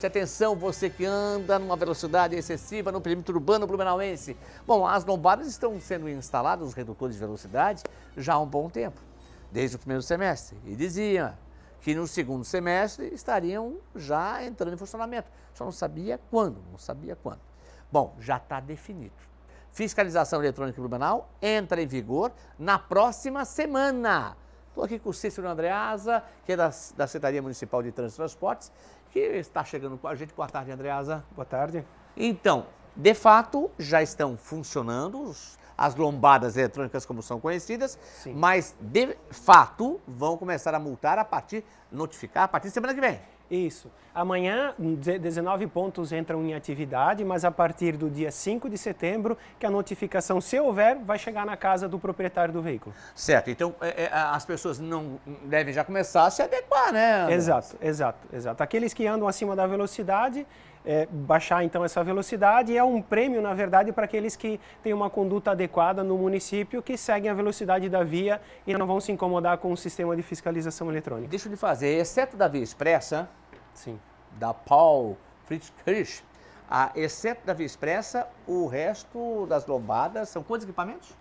Atenção, você que anda numa velocidade excessiva no perímetro urbano blumenauense. Bom, as lombadas estão sendo instalados, os redutores de velocidade, já há um bom tempo, desde o primeiro semestre. E dizia que no segundo semestre estariam já entrando em funcionamento. Só não sabia quando, Bom, já está definido. Fiscalização eletrônica em Blumenau entra em vigor na próxima semana. Estou aqui com o Cícero Andreasa, que é da Secretaria Municipal de Trânsito e Transportes, que está chegando com a gente. Boa tarde, Andreasa. Boa tarde. Então, de fato, já estão funcionando as lombadas eletrônicas como são conhecidas, Sim. Mas, de fato, vão começar a multar notificar a partir de semana que vem. Isso. Amanhã, 19 pontos entram em atividade, mas a partir do dia 5 de setembro, que a notificação, se houver, vai chegar na casa do proprietário do veículo. Certo. Então, as pessoas não devem já começar a se adequar, né, Andreasa? Exato. Aqueles que andam acima da velocidade, baixar então essa velocidade, e é um prêmio, na verdade, para aqueles que têm uma conduta adequada no município, que seguem a velocidade da via e não vão se incomodar com o sistema de fiscalização eletrônica. Deixa eu lhe fazer, exceto da Via Expressa, Sim. da Paul Friedrich, exceto da Via Expressa, o resto das lombadas são quantos equipamentos?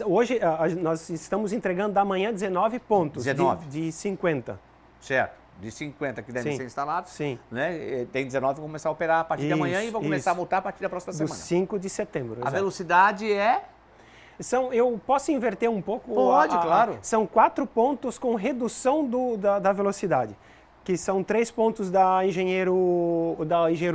Hoje nós estamos entregando da manhã 19 pontos 19. De 50. Certo, de 50 que devem Sim. ser instalados. Sim. Né? Tem 19 que vão começar a operar a partir de amanhã e vão começar a multar a partir da próxima Do semana. 5 de setembro. A exato. velocidade é? Eu posso inverter um pouco? Pode, claro. São 4 pontos com redução da velocidade, que são 3 pontos da Engenheiro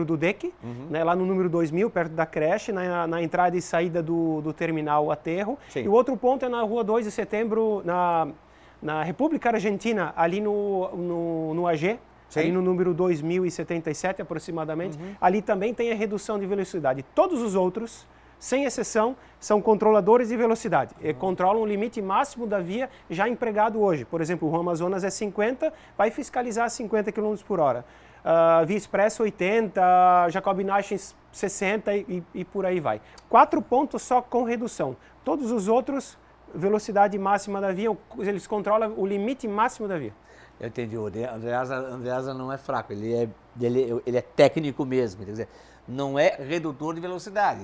do DEC, né, lá no número 2000, perto da creche, na entrada e saída do terminal Aterro. Sim. E o outro ponto é na rua 2 de setembro, na República Argentina, ali no AG. Sim. Ali no número 2077 aproximadamente. Ali também tem a redução de velocidade. Todos os outros, sem exceção, são controladores de velocidade. E controlam o limite máximo da via já empregado hoje. Por exemplo, o Rua Amazonas é 50, vai fiscalizar 50 km por hora. Via Expressa 80, Jacob Naches 60 e por aí vai. 4 pontos só com redução. Todos os outros, velocidade máxima da via, eles controlam o limite máximo da via. Eu entendi, o Andreasa não é fraco, ele é técnico mesmo, quer dizer, não é redutor de velocidade.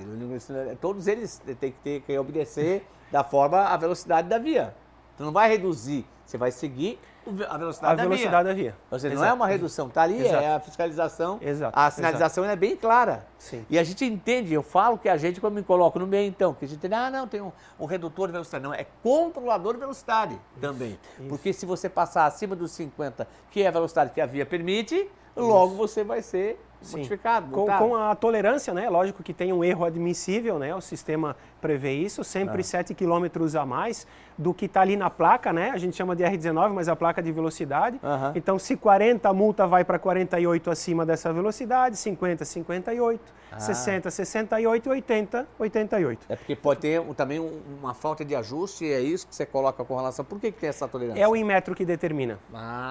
Todos eles têm que obedecer da forma a velocidade da via. Você não vai reduzir, você vai seguir a velocidade da via. Ou seja, não é uma redução, está ali, Exato. é a fiscalização, Exato. a sinalização é bem clara. Sim. E a gente entende, eu falo que a gente, quando me coloco no meio então, que a gente entende, não, tem um redutor de velocidade, não, é controlador de velocidade também. Isso. Porque se você passar acima dos 50, que é a velocidade que a via permite, logo você vai ser notificado. Com a tolerância, né? Lógico que tem um erro admissível, né? O sistema prevê isso, sempre 7 km a mais do que está ali na placa, né? A gente chama de R19, mas a placa de velocidade. Então, se 40, a multa vai para 48 acima dessa velocidade, 50, 58, 60, 68 e 80, 88. É porque pode ter também uma falta de ajuste, é isso que você coloca com relação. Por que tem essa tolerância? É o Inmetro que determina.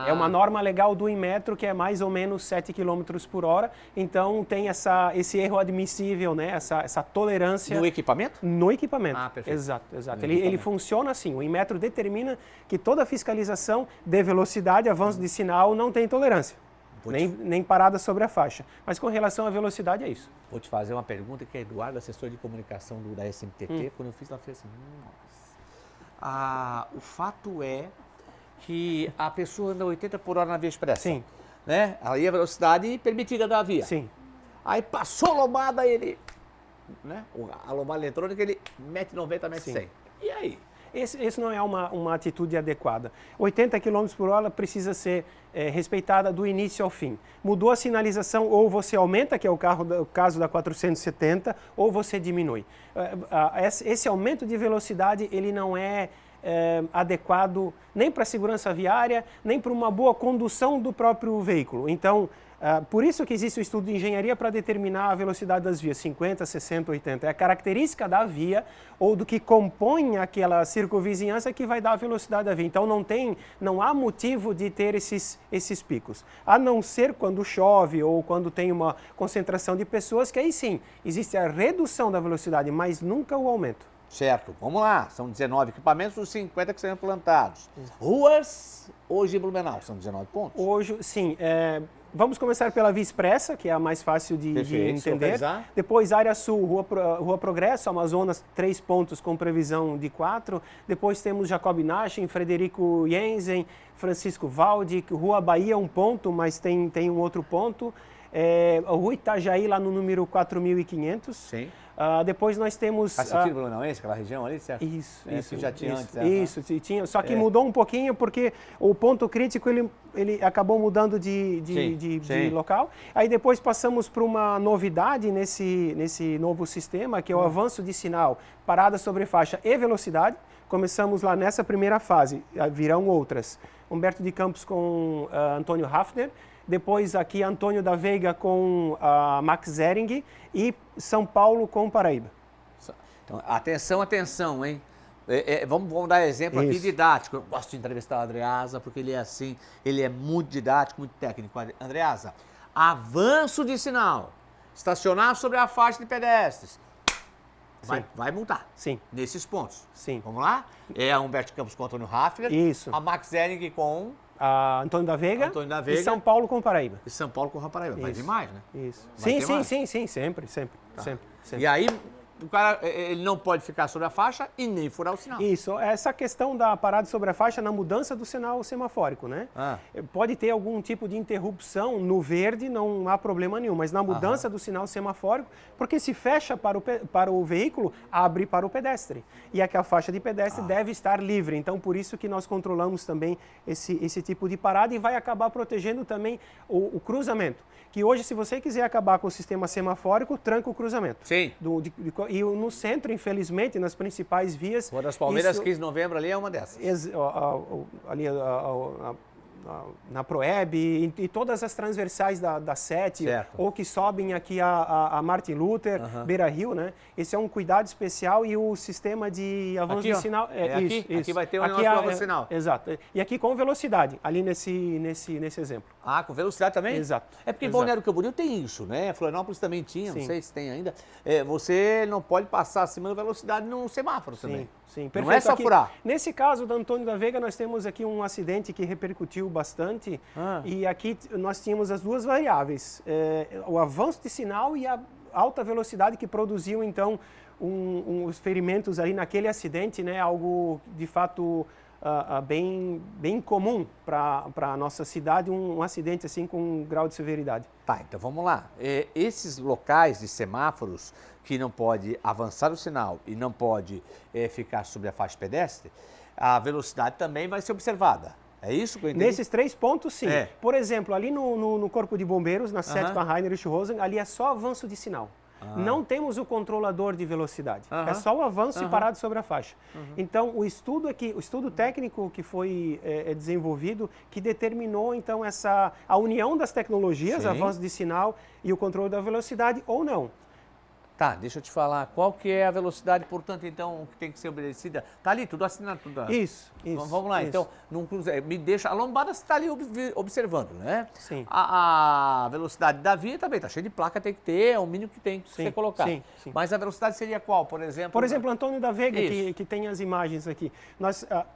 É uma norma legal do Inmetro que é mais ou menos 7 km por hora. Então, tem esse erro admissível, né? Essa tolerância. No equipamento? No equipamento. Perfeito. Exato. Ele funciona assim. O Inmetro determina que toda fiscalização de velocidade, avanço de sinal, não tem tolerância. Nem parada sobre a faixa. Mas com relação à velocidade, é isso. Vou te fazer uma pergunta que é Eduardo, assessor de comunicação da SMTT, quando eu fiz, ela fez assim, nossa. O fato é que a pessoa anda 80 por hora na via expressa. Sim. Né? Aí a velocidade permitida da via. Sim. Aí passou a lombada, ele, né? A lombada eletrônica, ele mete 90, mete 100. E aí? Esse não é uma atitude adequada. 80 km por hora precisa ser respeitada do início ao fim. Mudou a sinalização, ou você aumenta, que é o caso da 470, ou você diminui. Esse aumento de velocidade, ele não é adequado nem para a segurança viária, nem para uma boa condução do próprio veículo. Então, por isso que existe o estudo de engenharia para determinar a velocidade das vias, 50, 60, 80. É a característica da via ou do que compõe aquela circunvizinhança que vai dar a velocidade da via. Então não há motivo de ter esses picos. A não ser quando chove ou quando tem uma concentração de pessoas, que aí sim, existe a redução da velocidade, mas nunca o aumento. Certo, vamos lá. São 19 equipamentos, os 50 que serão implantados. Ruas, hoje em Blumenau, são 19 pontos? Hoje, sim. Vamos começar pela Via Expressa, que é a mais fácil de entender. Depois, área sul, Rua Progresso, Amazonas, 3 pontos com previsão de 4. Depois temos Jacob Nachen, Frederico Jensen, Francisco Valdi, Rua Bahia, 1 ponto, mas tem um outro ponto. Rua Itajaí, lá no número 4.500. Sim. Depois nós temos... Faz sentido, Blumenauense, aquela região ali, certo? Isso. Que já tinha antes. Isso, tinha, só que mudou um pouquinho porque o ponto crítico ele acabou mudando de local. Aí depois passamos para uma novidade nesse novo sistema, que é o avanço de sinal, parada sobre faixa e velocidade. Começamos lá nessa primeira fase, virão outras. Humberto de Campos com Antônio Hafner. Depois aqui Antônio da Veiga com Max Zering e São Paulo com Paraíba. Então, atenção, hein? Vamos dar exemplo aqui didático. Eu gosto de entrevistar o Andreasa porque ele é assim, ele é muito didático, muito técnico. Andreasa, avanço de sinal, estacionar sobre a faixa de pedestres, vai multar. Sim. Nesses pontos. Sim. Vamos lá? É a Humberto Campos com Antônio Hafner. Isso. A Max Zering com... Antônio da Veiga e São Paulo com Paraíba. E São Paulo com Paraíba. Vai vir mais, né? Isso. Sim, sempre. E aí, o cara ele não pode ficar sobre a faixa e nem furar o sinal. Isso, essa questão da parada sobre a faixa na mudança do sinal semafórico, né? Pode ter algum tipo de interrupção no verde, não há problema nenhum, mas na mudança do sinal semafórico, porque se fecha para o veículo, abre para o pedestre. E aqui a faixa de pedestre deve estar livre, então por isso que nós controlamos também esse tipo de parada e vai acabar protegendo também o cruzamento. Que hoje, se você quiser acabar com o sistema semafórico, tranca o cruzamento. Sim. E no centro, infelizmente, nas principais vias... Rua das Palmeiras, 15 de novembro, ali é uma dessas. Ali na Proeb e todas as transversais da 7, ou que sobem aqui a Martin Luther, Beira Rio, né? Esse é um cuidado especial e o sistema de avanço de sinal... Aqui vai ter um negócio de avanço de sinal. Exato. E aqui com velocidade, ali nesse exemplo. Com velocidade também? Exato. É porque Balneário Camboriú tem isso, né? Florianópolis também tinha, não sei se tem ainda. Você não pode passar acima da velocidade num semáforo também. Sim, perfeito. Não é só furar. Nesse caso do Antônio da Veiga, nós temos aqui um acidente que repercutiu bastante. E aqui nós tínhamos as duas variáveis. O avanço de sinal e a alta velocidade que produziu, então, os ferimentos ali naquele acidente, né? Algo, de fato, bem comum para a nossa cidade, um acidente assim com um grau de severidade. Tá, então vamos lá. Esses locais de semáforos que não pode avançar o sinal e não pode ficar sobre a faixa pedestre, a velocidade também vai ser observada. É isso que eu entendi? Nesses 3 pontos, sim. Por exemplo, ali no Corpo de Bombeiros, na 7 com a Heinrich Rosen, ali é só avanço de sinal. Não temos o controlador de velocidade. É só o avanço e parado sobre a faixa. Então, o estudo técnico que foi desenvolvido, que determinou, então, a união das tecnologias, avanço de sinal e o controle da velocidade, ou não. Tá, deixa eu te falar, qual que é a velocidade, portanto, então, que tem que ser obedecida? Tá ali, tudo assinado, tudo. Isso. Vamos lá, então, me deixa, a lombada você está ali observando, né? Sim. A velocidade da via também, tá cheio de placa, tem que ter, é o mínimo que tem que ser colocado. Sim. Mas a velocidade seria qual, por exemplo? Por exemplo, Antônio da Veiga, que tem as imagens aqui.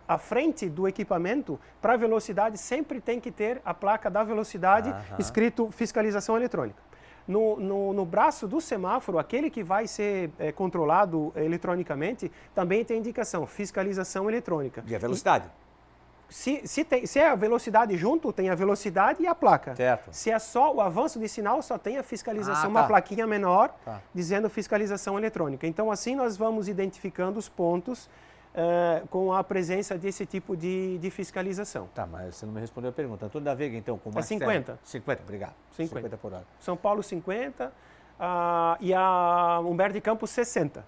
À frente do equipamento, para velocidade, sempre tem que ter a placa da velocidade escrito fiscalização eletrônica. No braço do semáforo, aquele que vai ser controlado eletronicamente, também tem indicação, fiscalização eletrônica. E a velocidade? Se é a velocidade junto, tem a velocidade e a placa. Certo. Se é só o avanço de sinal, só tem a fiscalização, uma plaquinha menor, dizendo fiscalização eletrônica. Então, assim nós vamos identificando os pontos com a presença desse tipo de fiscalização. Tá, mas você não me respondeu a pergunta. Antônio da Veiga, então, com 50. 50, obrigado. 50 por hora. São Paulo, 50. E a Humberto de Campos, 60.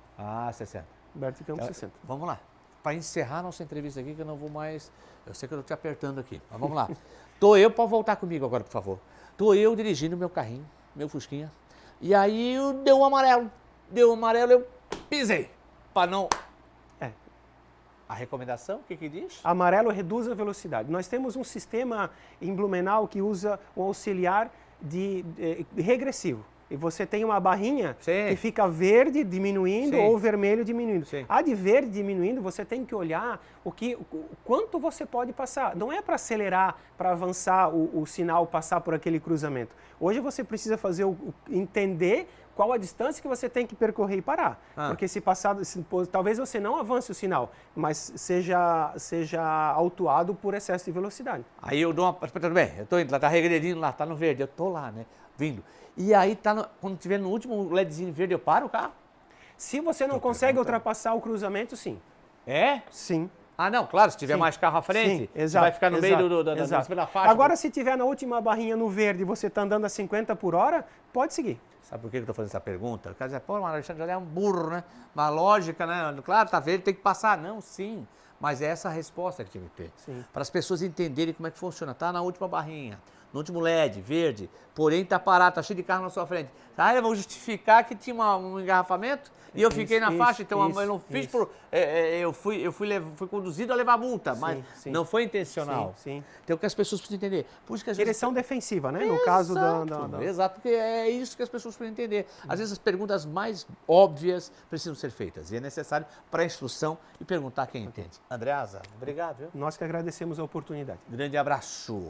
60. Humberto de Campos, 60. Vamos lá. Para encerrar nossa entrevista aqui, que eu não vou mais... Eu sei que eu estou te apertando aqui, mas vamos lá. Pode voltar comigo agora, por favor. Tô eu dirigindo meu carrinho, meu Fusquinha, e aí deu um amarelo. Eu pisei, para não... A recomendação, o que diz? Amarelo reduz a velocidade. Nós temos um sistema em Blumenau que usa um auxiliar regressivo. E você tem uma barrinha Sim. que fica verde diminuindo Sim. ou vermelho diminuindo. Sim. A de verde diminuindo, você tem que olhar o quanto você pode passar. Não é para acelerar, para avançar o sinal, passar por aquele cruzamento. Hoje você precisa fazer entender qual a distância que você tem que percorrer e parar. Porque talvez você não avance o sinal, mas seja autuado por excesso de velocidade. Aí eu dou uma... Tudo bem, eu tô indo, lá tá regredindo, lá tá no verde, eu tô lá, né, vindo. E aí, quando tiver no último LEDzinho verde, eu paro o carro? Se você não consegue ultrapassar o cruzamento, sim. É? Sim. Ah, não, claro, se tiver Sim. mais carro à frente, Sim, você exato, vai ficar no meio da faixa. Agora, se tiver na última barrinha no verde e você está andando a 50 por hora, pode seguir. Sabe por que eu estou fazendo essa pergunta? O cara diz, pô, mas o Alexandre é um burro, né? Uma lógica, né? Claro, tá verde, tem que passar. Não, sim. Mas é essa a resposta que tinha que ter. Sim. Para as pessoas entenderem como é que funciona. Tá na última barrinha, no último LED, verde, porém tá parado, tá cheio de carro na sua frente. Ah, eu vou justificar que tinha um engarrafamento e eu fiquei na faixa, então eu não fiz por... eu fui conduzido a levar multa, mas sim. não foi intencional. Sim. Então o que as pessoas precisam entender. Por isso que às Direção defensiva, né? No Exato, caso Exato, porque é isso que as pessoas precisam entender. Às vezes as perguntas mais óbvias precisam ser feitas e é necessário para a instrução e perguntar quem entende. Andreasa, obrigado. Viu? Nós que agradecemos a oportunidade. Grande abraço.